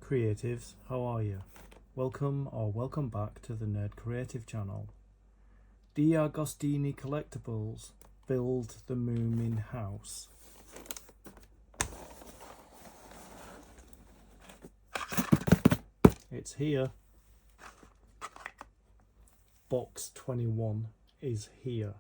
Creatives, how are you? Welcome back to the Nerd Creative channel. DeAgostini Collectibles build the Moomin house. It's here. Box 21 is here.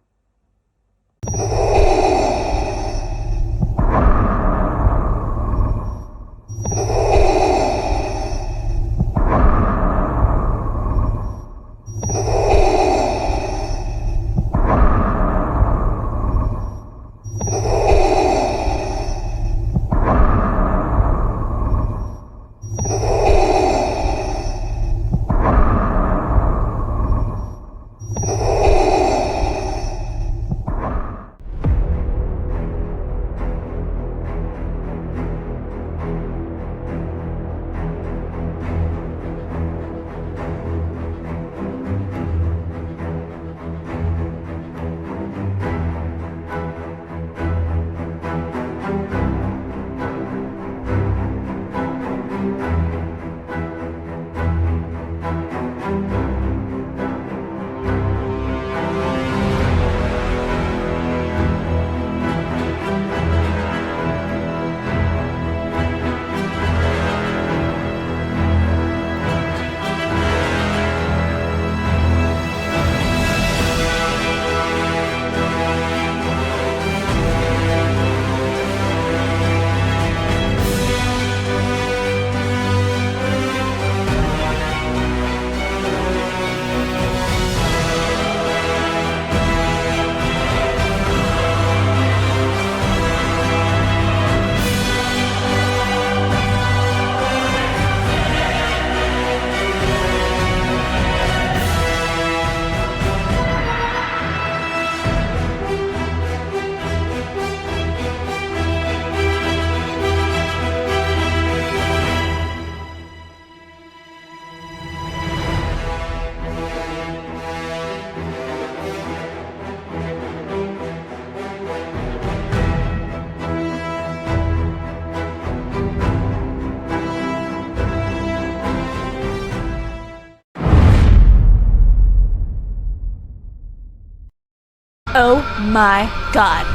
Oh my god.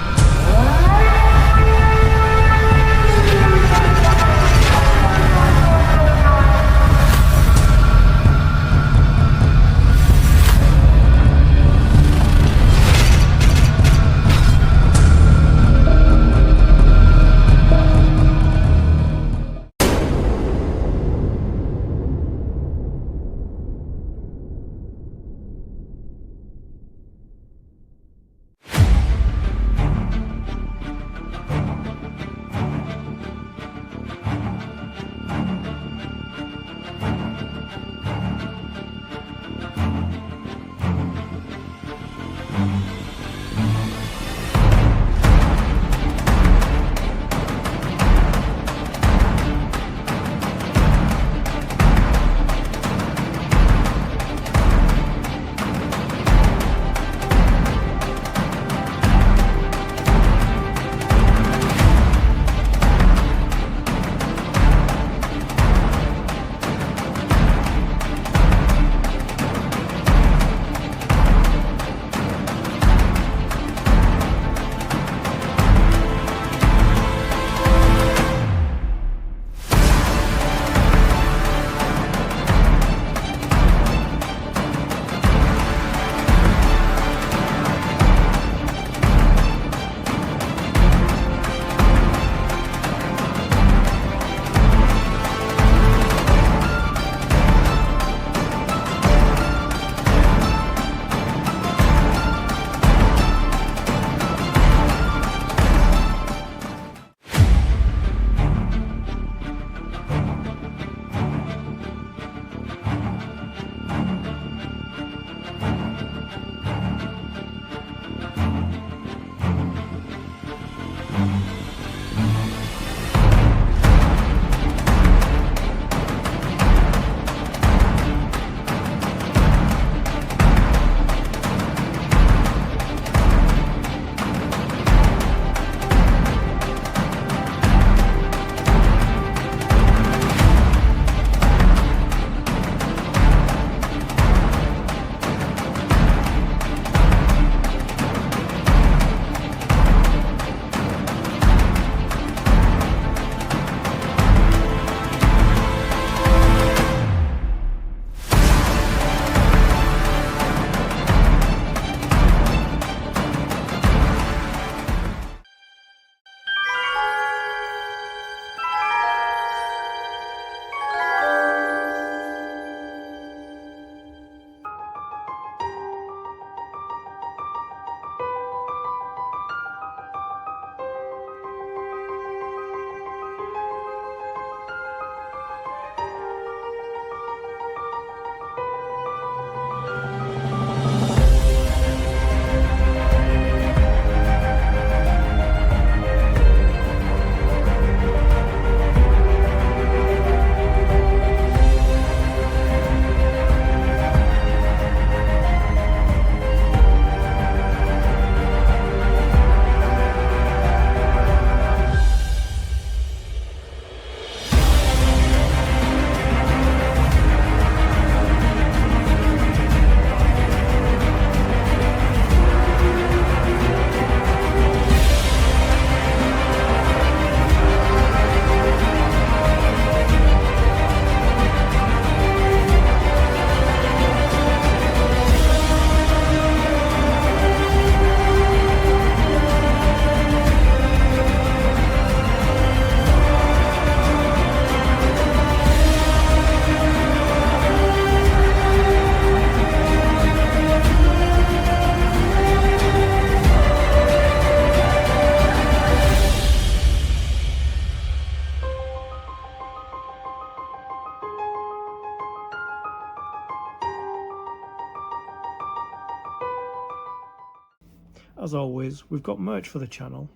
As always, we've got merch for the channel.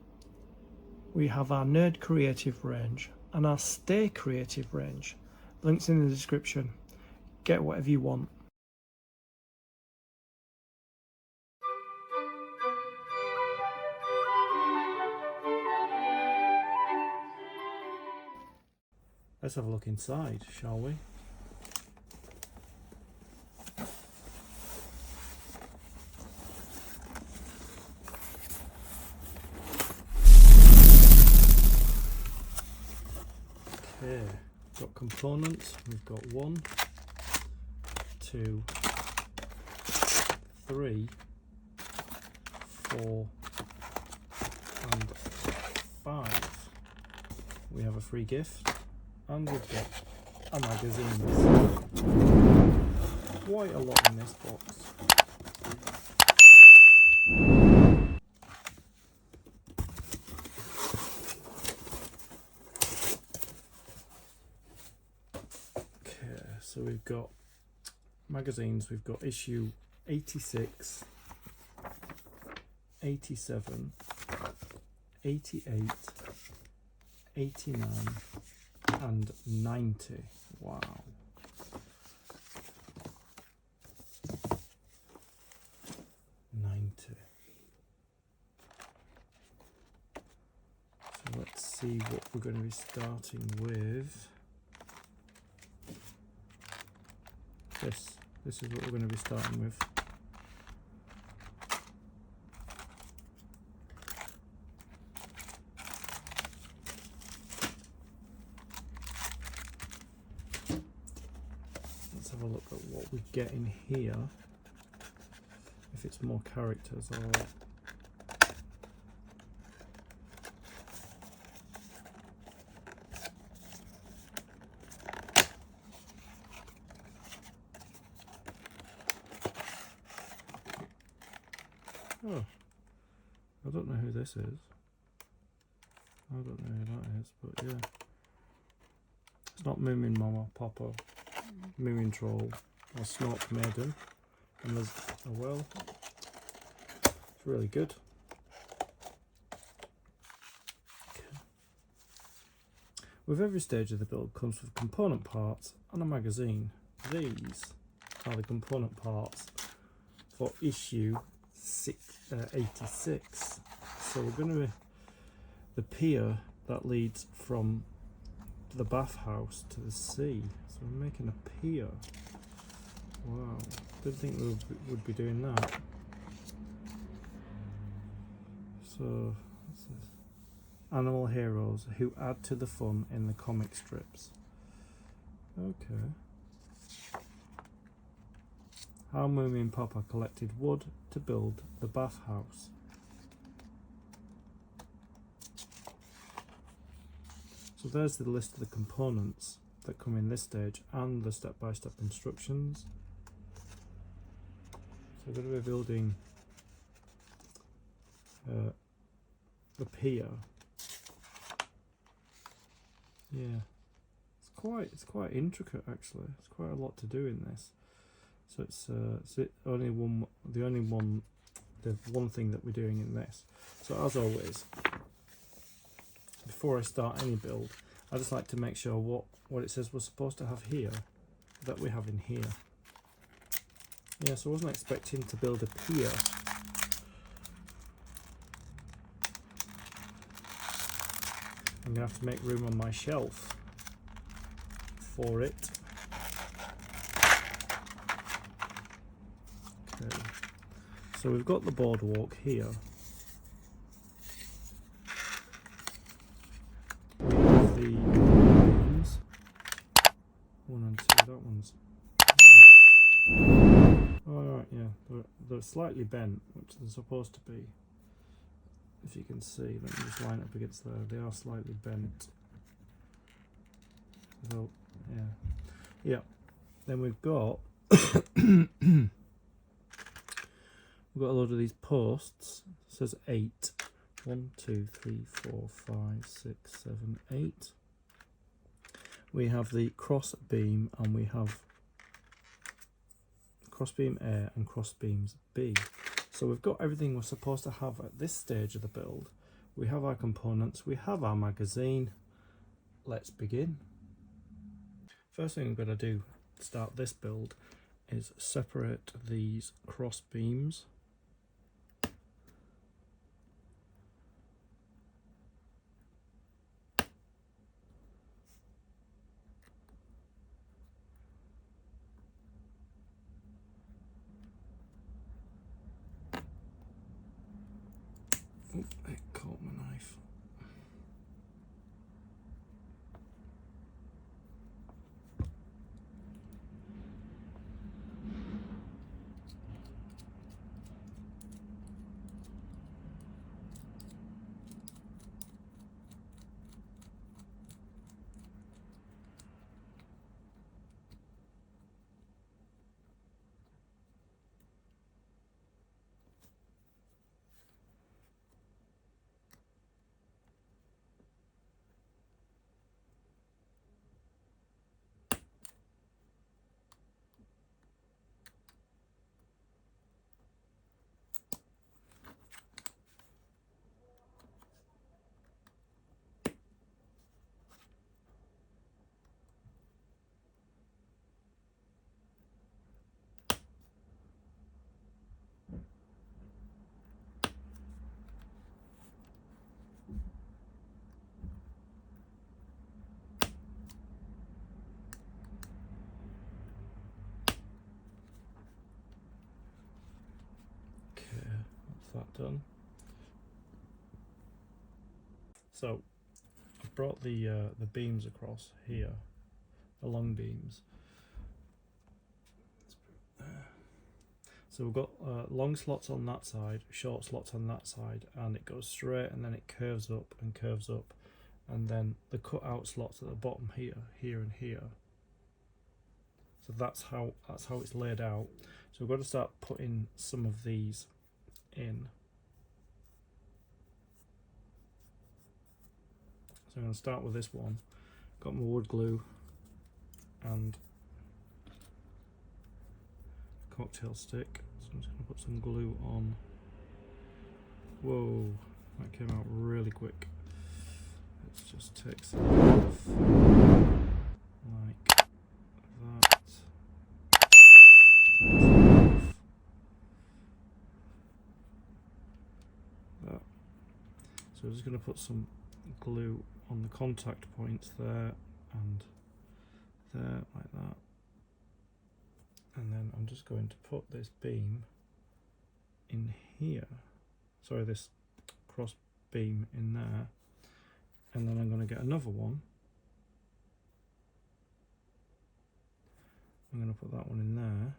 We have our Nerd Creative range and our Stay Creative range. Links in the description. Get whatever you want. Let's have a look inside, shall we? Okay, got components. We've got 1, 2, 3, 4, and 5. We have a free gift, and we've got a magazine. Quite a lot in this box. So we've got magazines, we've got issue 86, 87, 88, 89 and 90. Wow. So let's see what we're going to be starting with. This is what we're going to be starting with. Let's have a look at what we get in here. If it's more characters or... Oh, I don't know who this is. I don't know who that is, but yeah. It's not Moomin Mama, Papa, Moomin Troll, or Snork Maiden. And there's a well. It's really good. Okay. With every stage of the build comes with component parts and a magazine. These are the component parts for issue 86. So we're going to the pier that leads from the bathhouse to the sea. So we're making a pier. Wow, didn't think we would be doing that. So what's this? Animal heroes who add to the fun in the comic strips. Okay. How Moomin and Papa collected wood to build the bathhouse. So there's the list of the components that come in this stage and the step-by-step instructions. So we're going to be building the pier. Yeah, it's quite intricate actually. It's quite a lot to do in this. So it's the one thing that we're doing in this. So as always, before I start any build, I just like to make sure what it says we're supposed to have here, that we have in here. Yeah, so I wasn't expecting to build a pier. I'm gonna have to make room on my shelf for it. Okay, so we've got the boardwalk here. We have the rooms. 1 and 2, that one's... Oh right, yeah, they're slightly bent, which they're supposed to be. If you can see, let me just line up against there. They are slightly bent. So, yeah. Then we've got we've got a load of these posts. It says 8. 1, 2, 3, 4, 5, 6, 7, 8. We have the cross beam, and we have cross beam A and cross beams B. So we've got everything we're supposed to have at this stage of the build. We have our components, we have our magazine. Let's begin. First thing I'm going to do to start this build is separate these cross beams. Oh, it caught my knife. That done. So I've brought the beams across here, the long beams. So we've got long slots on that side, short slots on that side, and it goes straight and then it curves up and curves up, and then the cut out slots at the bottom here, here and here. So that's how it's laid out. So we've got to start putting some of these in. So I'm going to start with this one. Got my wood glue and a cocktail stick. So I'm just going to put some glue on. Whoa, that came out really quick. Let's just take some off like that. So I'm just going to put some glue on the contact points there and there, like that. And then I'm just going to put this beam in here. Sorry, this cross beam in there. And then I'm going to get another one. I'm going to put that one in there.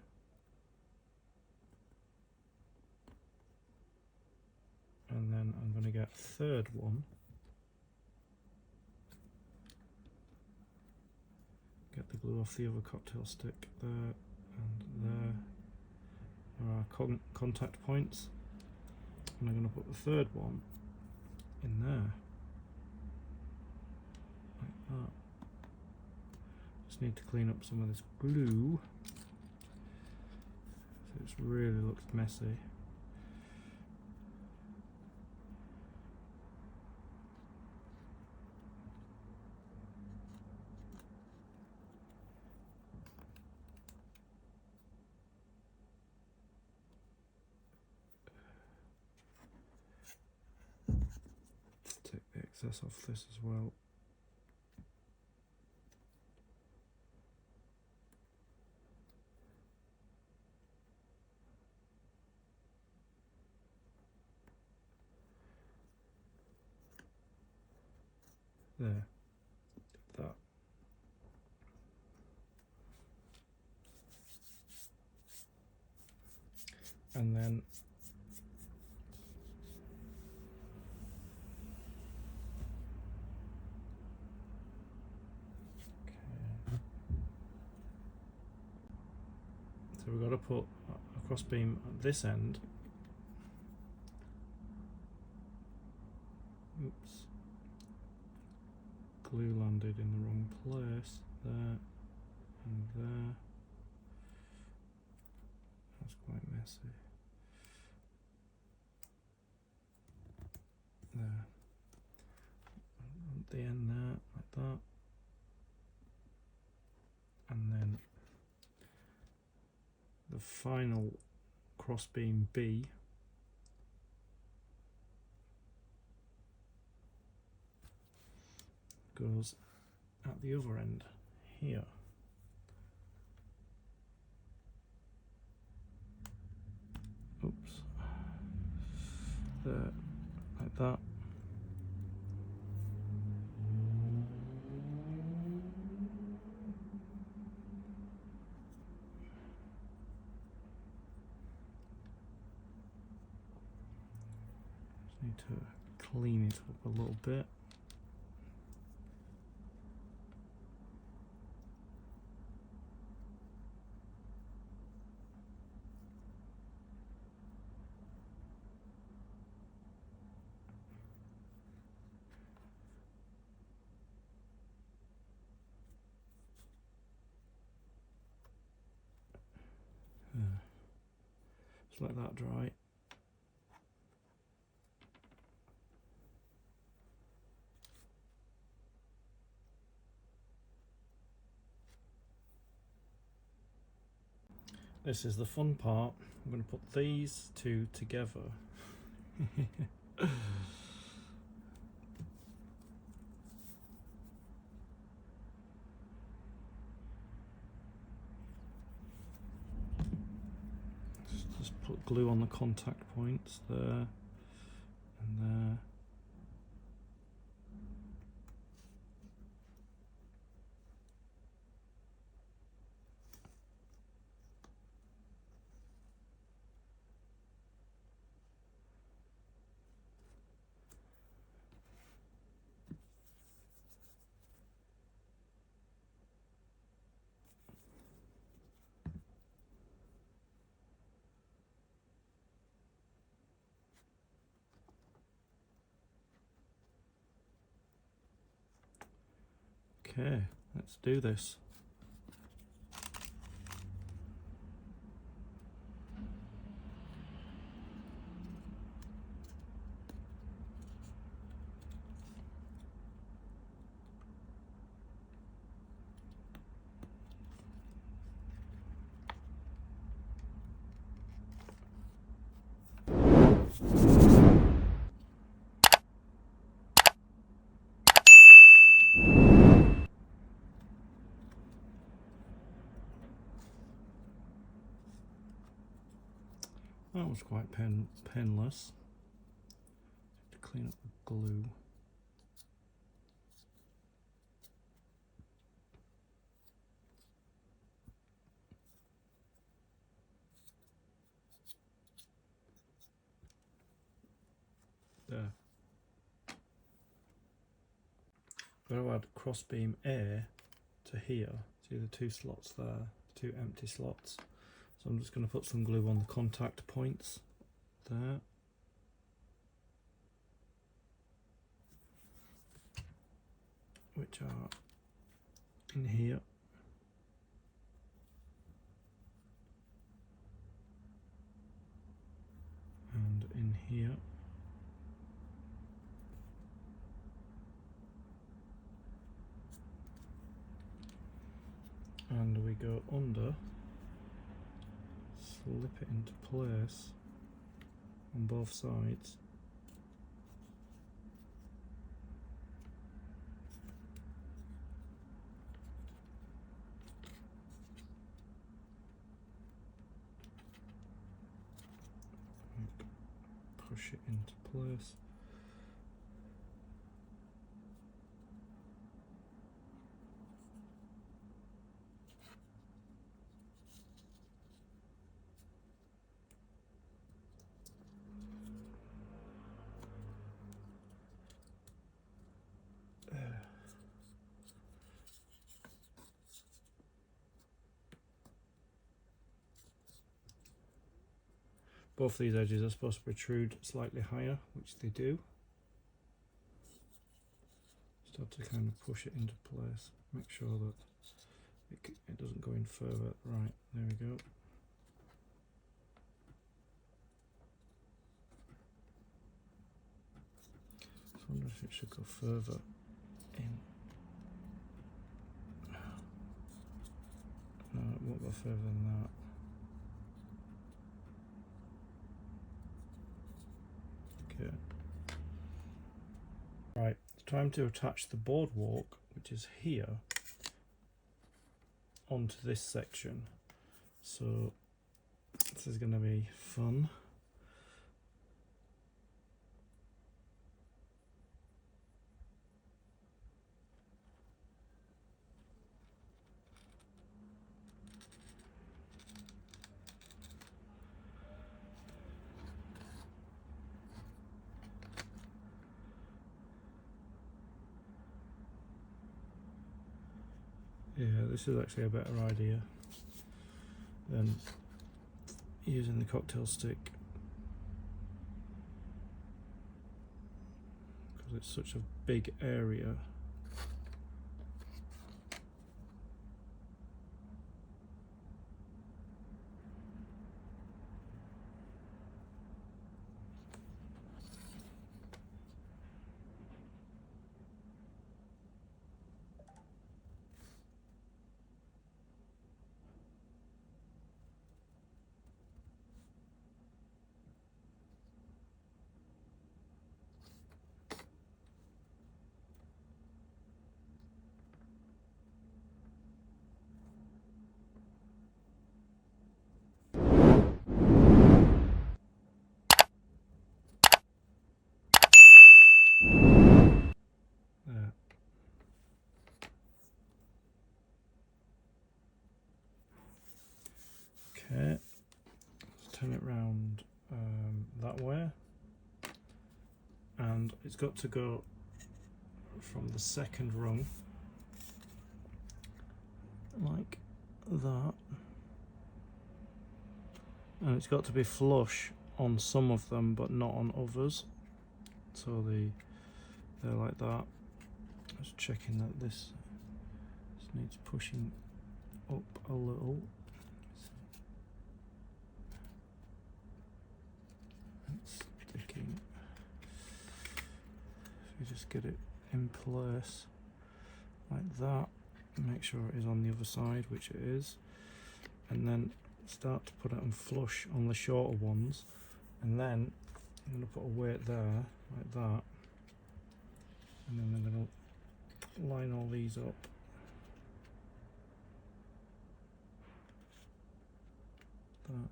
And then I'm going to get a third one. Get the glue off the other cocktail stick there and there. There are contact points. And I'm going to put the third one in there. Like that. Just need to clean up some of this glue. So it really looks messy. Take the excess off this as well. There, that. And then so we've got to put a cross beam at this end. Oops. Glue landed in the wrong place. There and there. That's quite messy. there. At the end there, like that. And then the final crossbeam B goes at the other end here. Oops. There, like that. Just need to clean it up a little bit. Just let that dry. This is the fun part. I'm going to put these two together. Just put glue on the contact points there and there. Okay, let's do this. That was quite painless. To clean up the glue. There. I'm going to add crossbeam A to here. See the two slots there, two empty slots. So I'm just going to put some glue on the contact points there. Which are in here. And in here. And we go under, slip it into place on both sides. Push it into place. Both these edges are supposed to protrude slightly higher, which they do. Just have to kind of push it into place. Make sure that it doesn't go in further. Right, there we go. if it should go further in. No, it won't go further than that. Okay. Right, it's time to attach the boardwalk, which is here, onto this section. So this is going to be fun. Yeah, this is actually a better idea than using the cocktail stick, because it's such a big area. Okay, let's turn it round that way, and it's got to go from the second rung like that, and it's got to be flush on some of them but not on others, so they're like that. Just checking that this needs pushing up a little. It's sticking. So you just get it in place like that, make sure it is on the other side, which it is, and then start to put it on flush on the shorter ones, and then I'm going to put a weight there like that, and then I'm going to line all these up. That.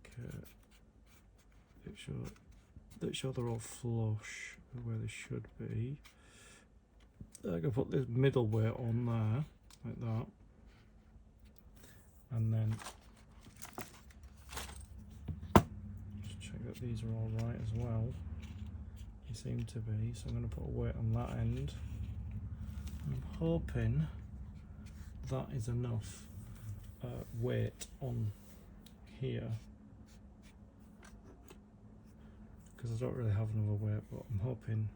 Okay. Make sure they're all flush where they should be. I can put this middle weight on there like that, and then just check that these are all right as well. They seem to be, so I'm going to put a weight on that end. I'm hoping that is enough weight on here, because I don't really have another weight, but I'm hoping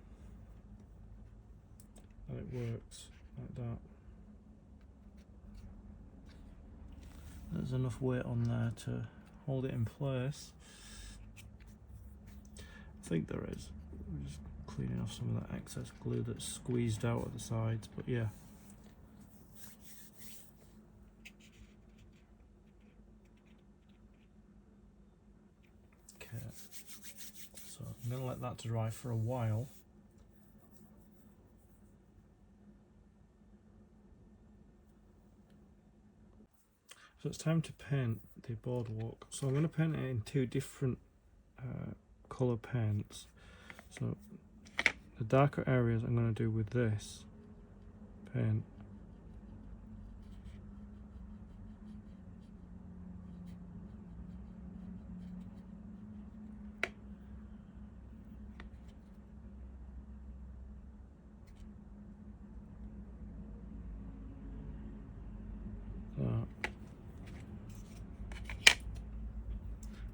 that it works like that. There's enough weight on there to hold it in place. I think there is. I'm just cleaning off some of that excess glue that's squeezed out at the sides, but yeah. Okay, so I'm going to let that dry for a while. So it's time to paint the boardwalk. So I'm going to paint it in two different colour paints. So the darker areas I'm going to do with this paint.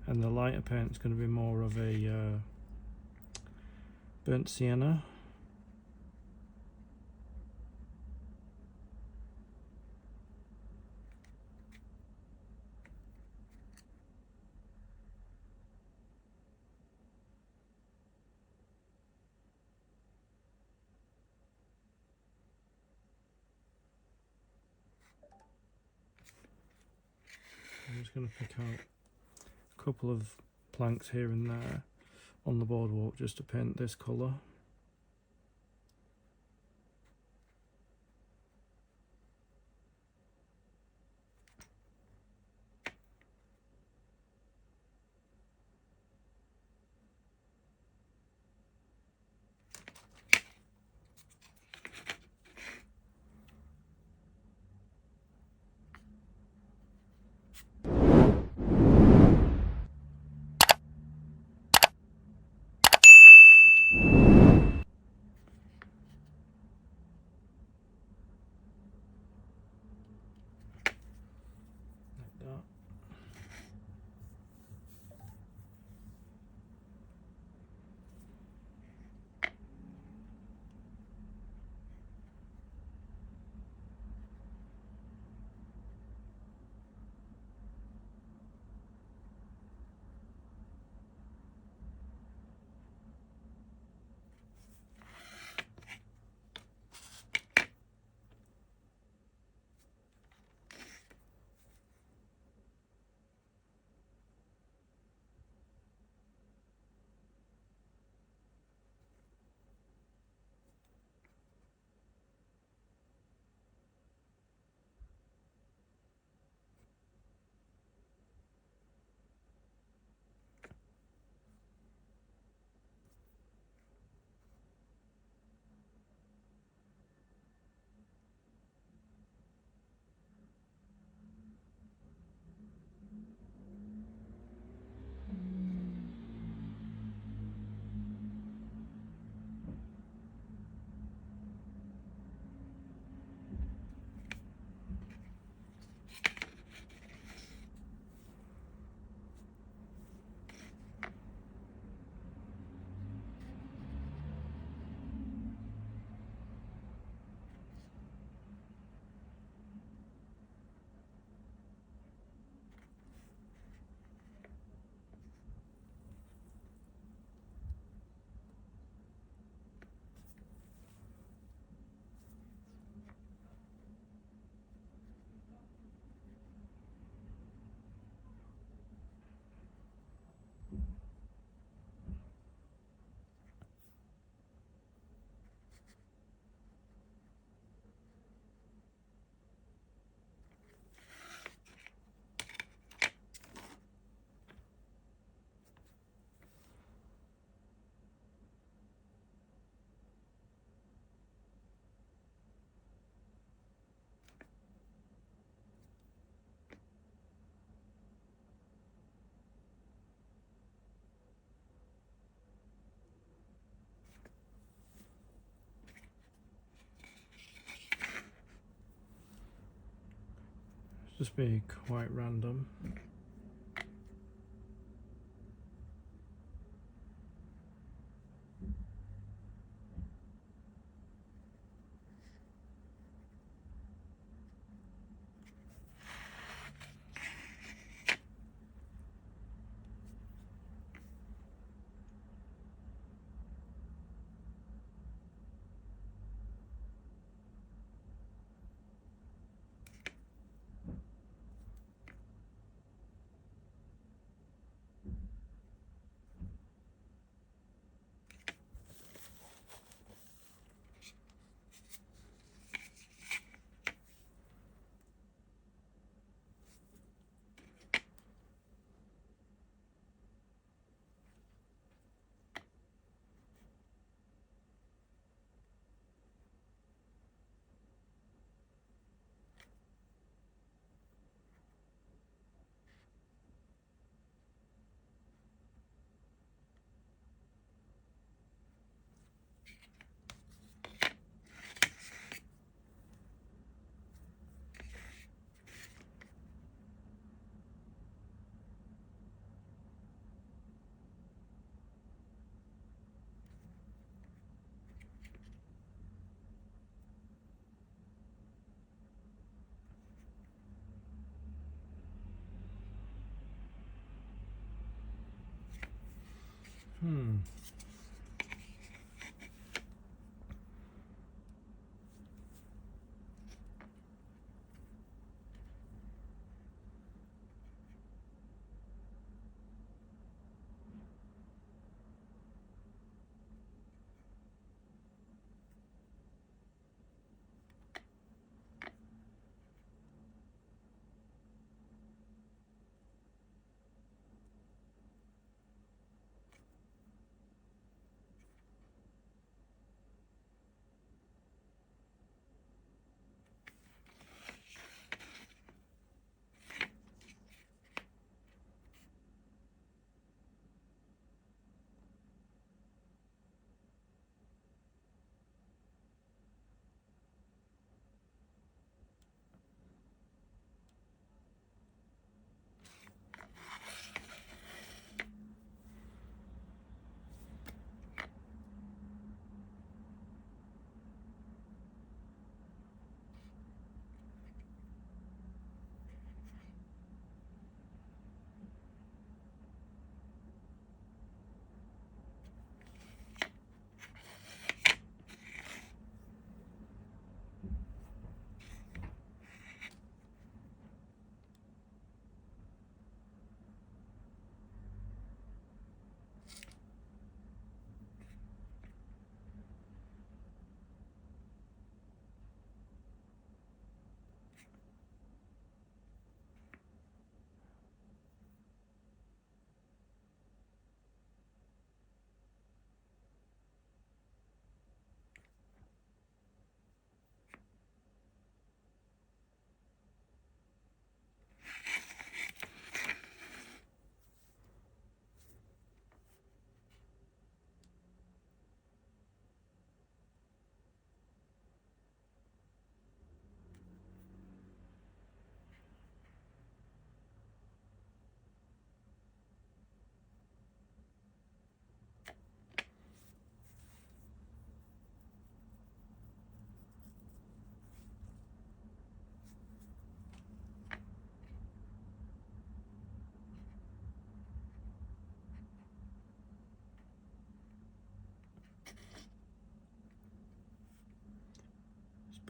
And the lighter paint is going to be more of a burnt sienna. just going to pick out a couple of planks here and there on the boardwalk just to paint this colour. Just be quite random.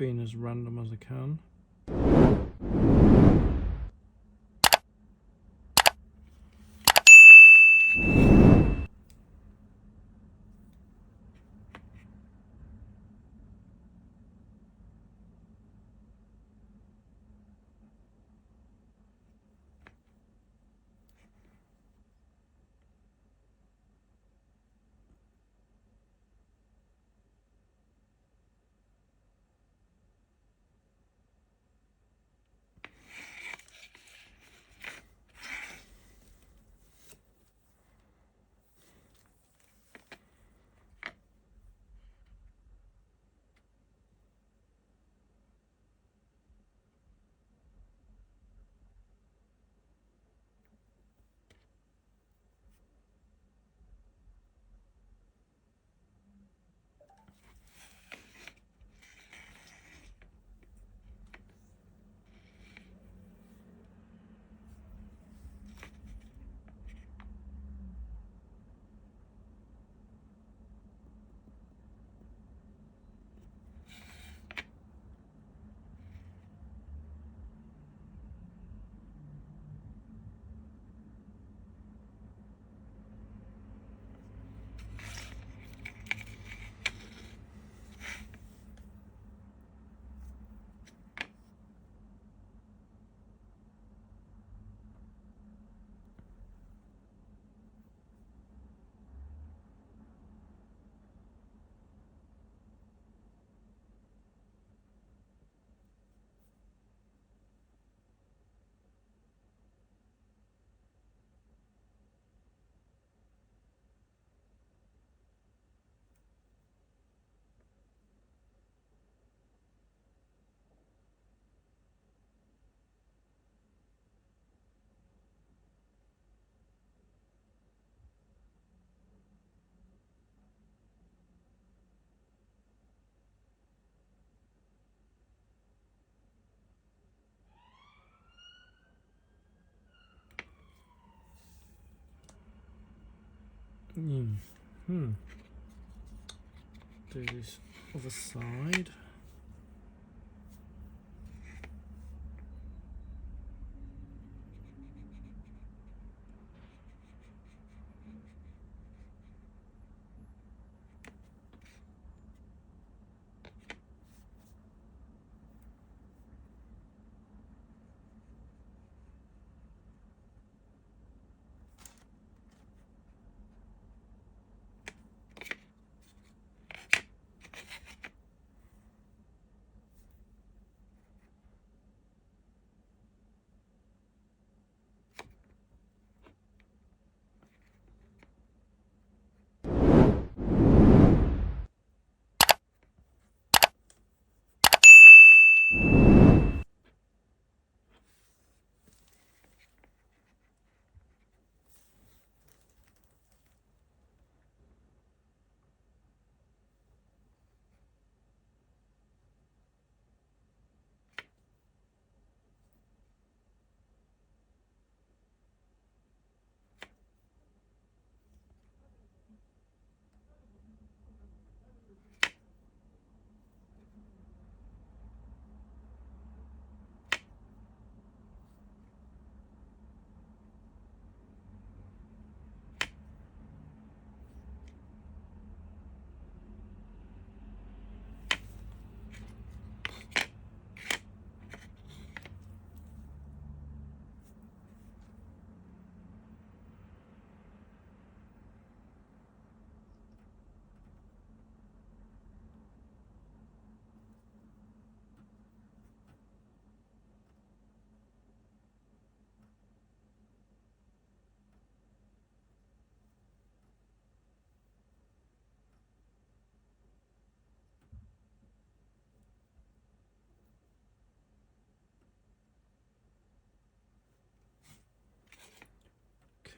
being as random as I can. Do this other side.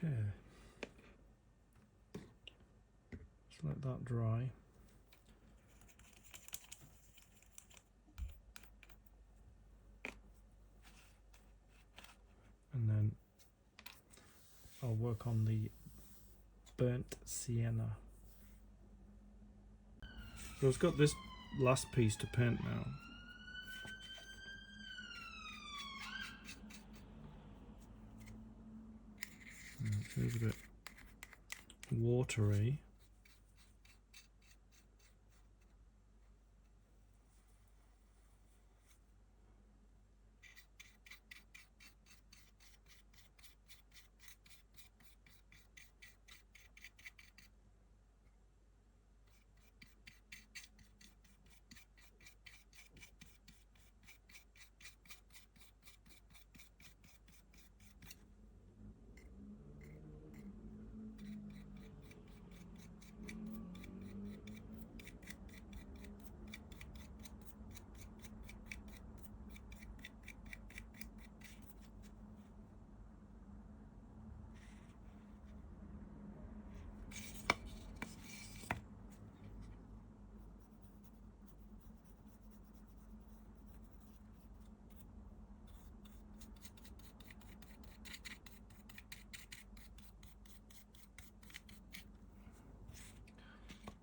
Okay. Just let that dry. And then I'll work on the burnt sienna. So I've got this last piece to paint now. It's a bit watery.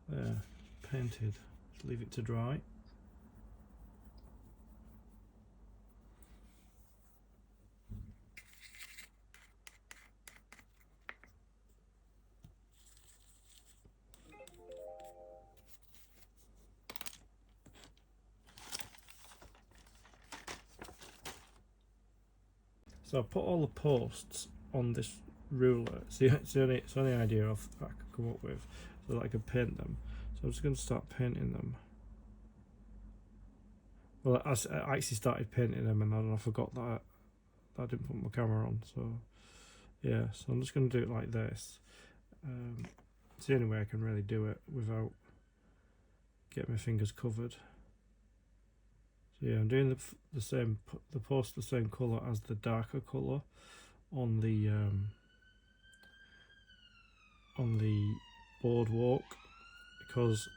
There, painted. Just leave it to dry. So I put all the posts on this ruler. See, it's the only idea I could come up with, so that I could paint them. So I'm just going to start painting them. Well, I actually started painting them, and then I forgot that I didn't put my camera on. So yeah, so I'm just going to do it like this. It's the only way I can really do it without getting my fingers covered. So yeah, I'm doing the post the same colour as the darker colour on the boardwalk, because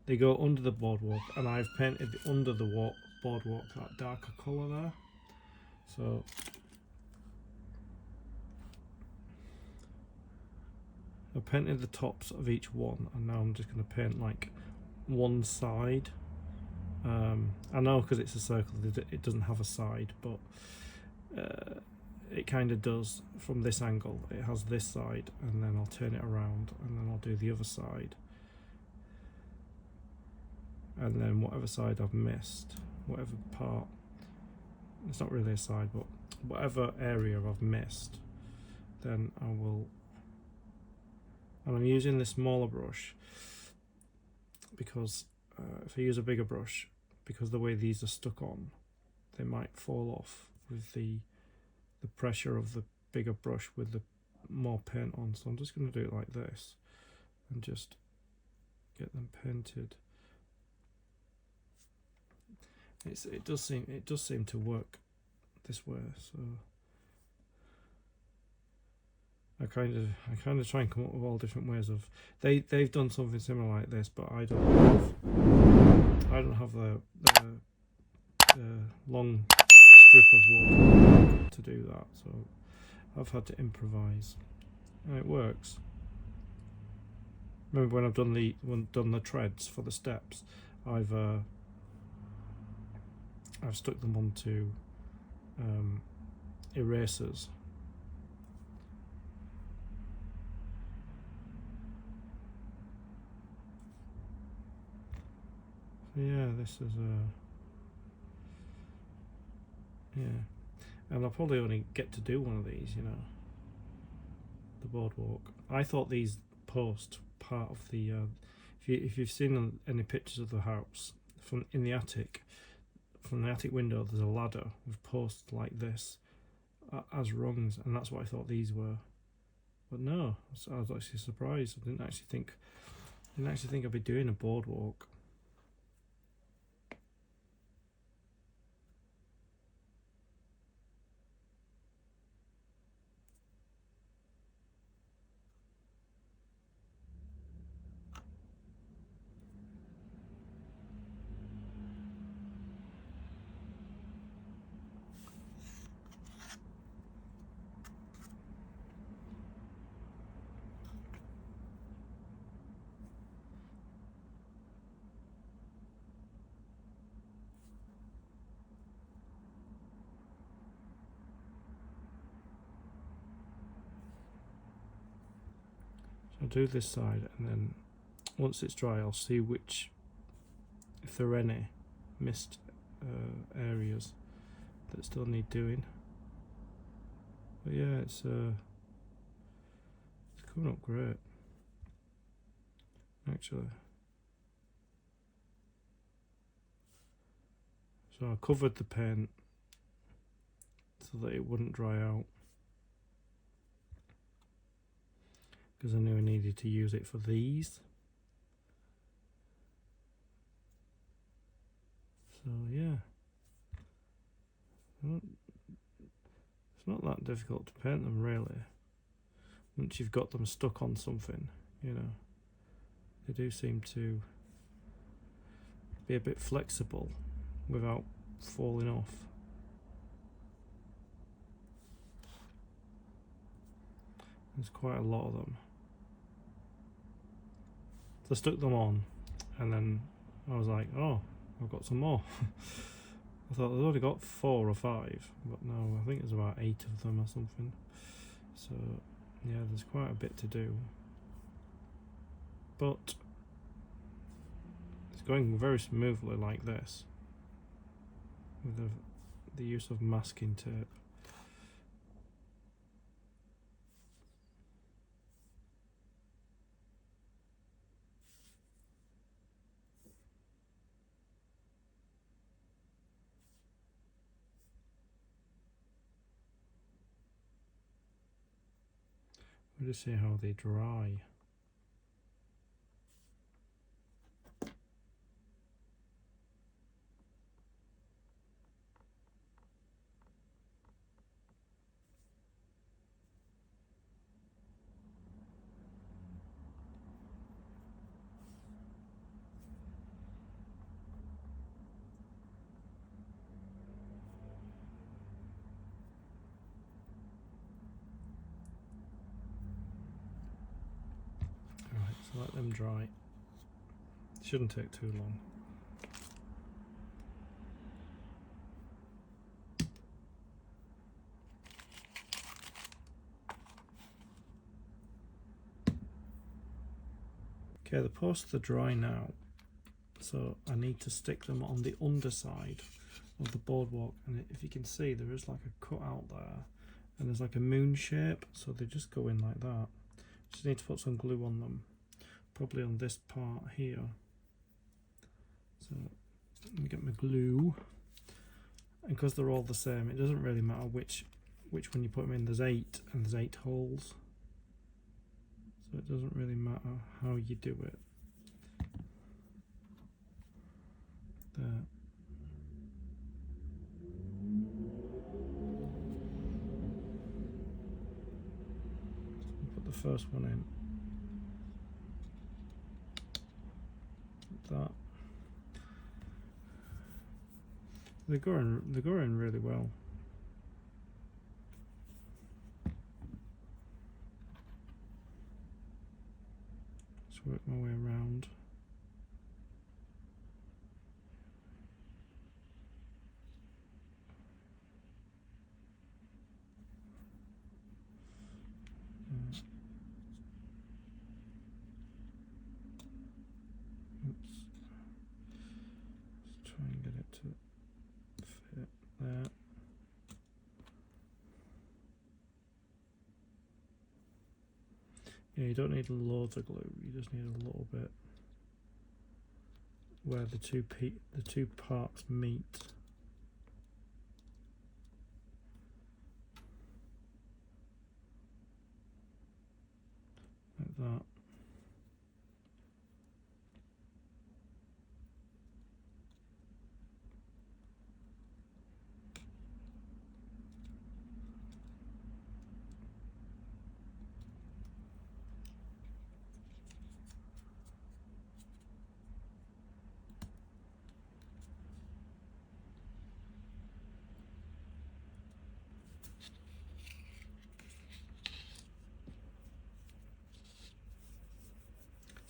they go under the boardwalk, and I've painted under the boardwalk that darker colour there. So I painted the tops of each one, and now I'm just going to paint like one side. I know because it's a circle it doesn't have a side, but it kind of does from this angle. It has this side, and then I'll turn it around, and then I'll do the other side, and then whatever side I've missed, whatever part, it's not really a side, but whatever area I've missed, then I will. And I'm using this smaller brush because if I use a bigger brush, because the way these are stuck on, they might fall off with the pressure of the bigger brush with the more paint on. So I'm just going to do it like this and just get them painted. It does seem to work this way. So I kind of try and come up with all different ways of they've done something similar like this, but I don't have the long strip of wood to do that, so I've had to improvise, and it works. Remember when I've done the treads for the steps, I've stuck them onto erasers. Yeah, this is yeah, and I'll probably only get to do one of these, you know, the boardwalk. I thought these posts part of the if you've seen any pictures of the house from the attic window, there's a ladder with posts like this as rungs, and that's what I thought these were. But no, I was actually surprised. I didn't actually think I'd be doing a boardwalk. So I'll do this side, and then once it's dry I'll see if there are any missed areas that still need doing. But yeah, it's coming up great actually. So I covered the paint so that it wouldn't dry out, because I knew I needed to use it for these. So yeah, it's not that difficult to paint them really. Once you've got them stuck on something, you know, they do seem to be a bit flexible without falling off. There's quite a lot of them. So I stuck them on, and then I was like, oh, I've got some more. I thought I'd already got 4 or 5, but no, I think there's about 8 of them or something. So yeah, there's quite a bit to do, but it's going very smoothly like this with the use of masking tape. We'll just see how they dry. Alright, so let them dry. Shouldn't take too long. Okay, the posts are dry now, so I need to stick them on the underside of the boardwalk, and if you can see there is like a cut out there, and there's like a moon shape, so they just go in like that. Just need to put some glue on them, probably on this part here. So let me get my glue, and because they're all the same, it doesn't really matter which one you put them in. There's 8, and there's 8 holes, so it doesn't really matter how you do it. There. Put the first one in. Like that. They go in really well. Just work my way around. Oops. Let's try and get it to fit there. Yeah, you don't need loads of glue, you just need a little bit where the two parts meet. Like that.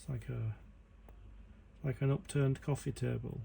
It's like an upturned coffee table.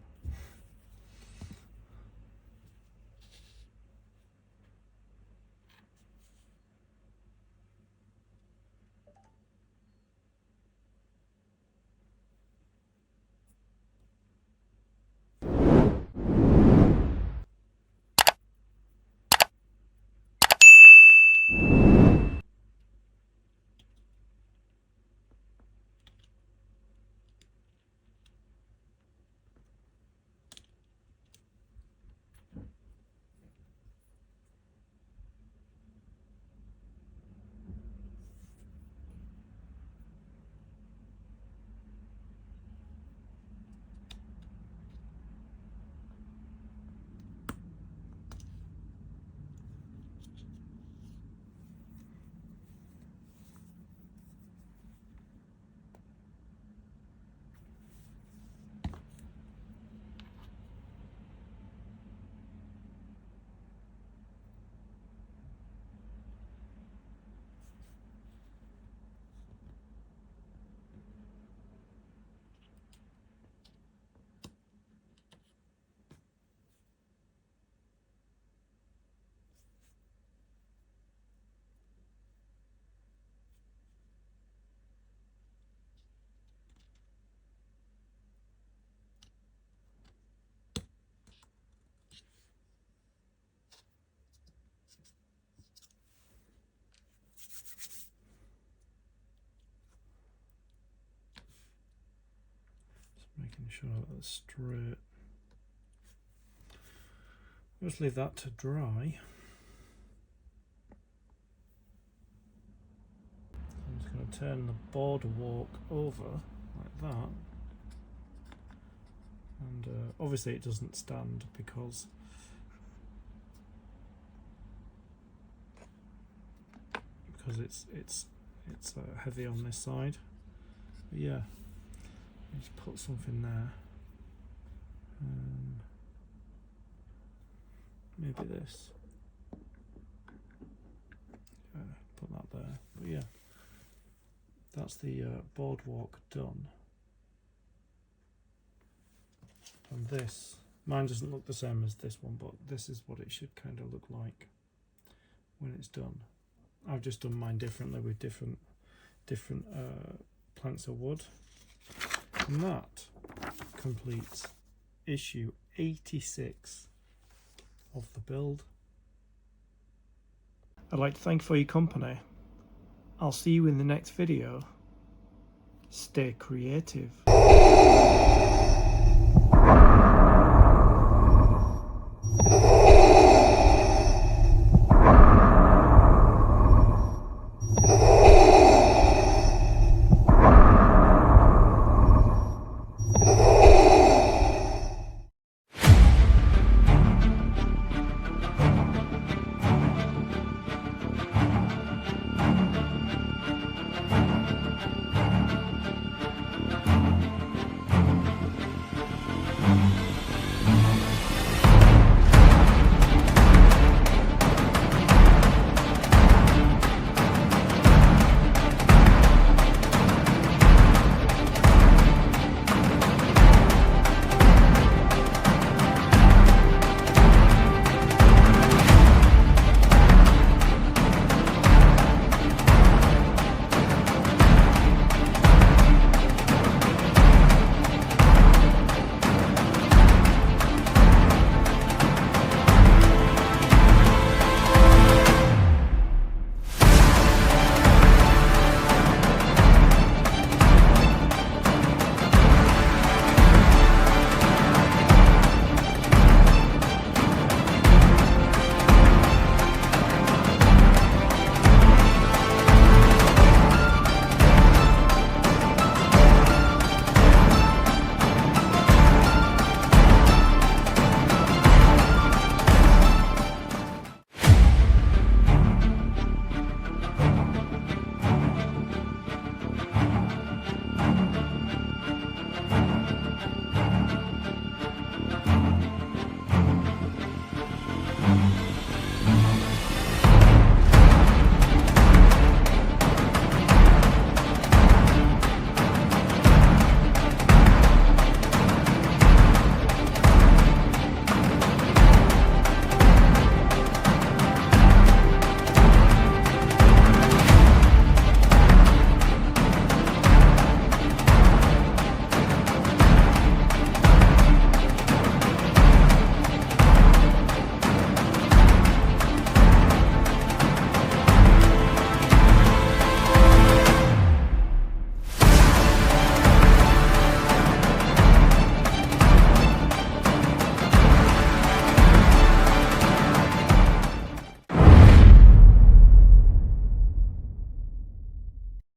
Make sure that's straight. Just leave that to dry. I'm just going to turn the boardwalk over like that. And obviously it doesn't stand because it's heavy on this side. But yeah, just put something there. Maybe this. Put that there. But yeah, that's the boardwalk done. And this, mine doesn't look the same as this one, but this is what it should kind of look like when it's done. I've just done mine differently with different planks of wood. And that completes issue 86 of the build. I'd like to thank you for your company. I'll see you in the next video. Stay creative.